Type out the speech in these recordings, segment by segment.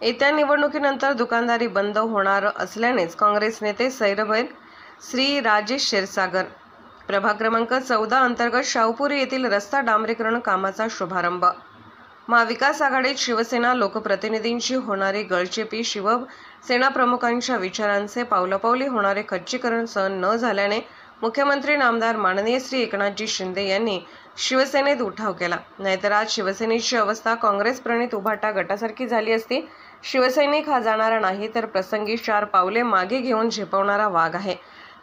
येत्या निवडणुकीनंतर दुकानदारी बंद होणार असल्यानेच काँग्रेस नेते सैरभैर श्री राजेश क्षीरसागर प्रभाग क्रमांक 14 अंतर्गत शाहूपुरी येथील रस्ता डांबरीकरण कामाचा शुभारंभ। महाविकास आघाडीत शिवसेना लोकप्रतिनिधींची होणारी गळचेपी, शिवसेना प्रमुखांच्या विचारांचे पावलोपावली होणारे खच्चीकरण सहन न झाल्याने मुख्यमंत्री नामदार माननीय श्री एकनाथजी शिंदे यांनी शिवसेनेत उठाव केला। नाहीतर आज शिवसेनेची अवस्था काँग्रेस प्रणित उभाटा गटासारखी झाली असती। शिवसैनिक हा जाणारा नाही तर प्रसंगी 4 पावले मागे घेऊन झेपवणारा वाघ आहे,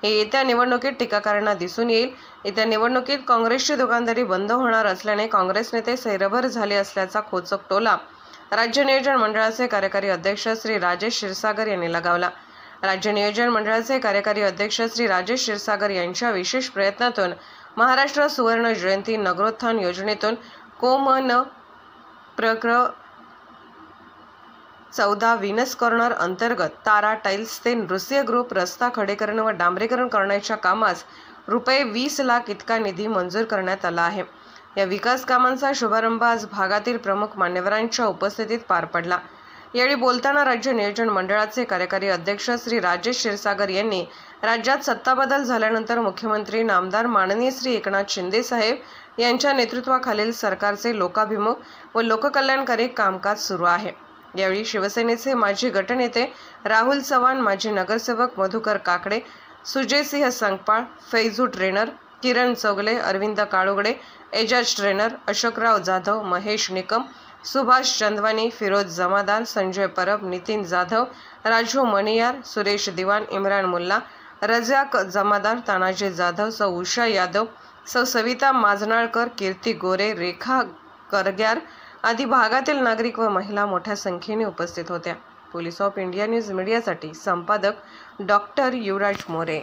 हे येत्या निवडणुकीत टीकाकारांना दिसून येईल। येत्या निवडणुकीत काँग्रेसची दुकानदारी बंद होणार असल्याने काँग्रेस नेते सैरभैर झाले असल्याचा खोचक टोला राज्य नियोजन मंडळाचे कार्यकारी अध्यक्ष श्री राजेश क्षीरसागर यांनी लगावला। राज्य नियोजन मंडळाचे कार्यकारी अध्यक्ष श्री राजेश क्षीरसागर यांच्या विशेष प्रयत्नातून महाराष्ट्र सुवर्ण जयंती नगरोत्थान योजनेतून कोमन प्रक्र 14 विनस कॉर्नर अंतर्गत तारा टाइल्स ते नृसिंह ग्रुप रस्ता खडेकरण व डांबरीकरण करण्याच्या कामास रुपये 20 लाख इतका निधी मंजूर करण्यात आला आहे। या विकास कामांचा शुभारंभ आज भागातील प्रमुख मान्यवरांच्या उपस्थितीत पार पडला। यावेळी बोलताना राज्य नियोजन मंडळाचे कार्यकारी अध्यक्ष श्री राजेश क्षीरसागर यांनी राज्यात सत्ता बदल झाल्यानंतर मुख्यमंत्री नामदार माननीय श्री एकनाथ शिंदे साहेब यांच्या नेतृत्वाखालील सरकारचे लोकाभिमुख व लोककल्याणकारी कामकाज सुरू आहे। यावेळी शिवसेनेचे माजी गटनेते राहुल चव्हाण, माजी नगरसेवक मधुकर काकडे, सुजयसिंह संकपाळ, फैजू ट्रेनर, किरण चौगले, अरविंद काळुगडे, एजाज ट्रेनर, अशोकराव जाधव, महेश निकम, सुभाष चंदवानी, फिरोज जमादार, संजय परब, नितीन जाधव, राजू मणियार, सुरेश दिवान, इम्रान मुल्ला, रजाक जमादार, तानाजी जाधव, सौ उषा यादव, सौ सविता माजनाळकर, कीर्ती गोरे, रेखा करग्यार आदी भागातील नागरिक व महिला मोठ्या संख्येने उपस्थित होत्या। पोलीस ऑफ इंडिया न्यूज मीडियासाठी संपादक डॉक्टर युवराज मोरे।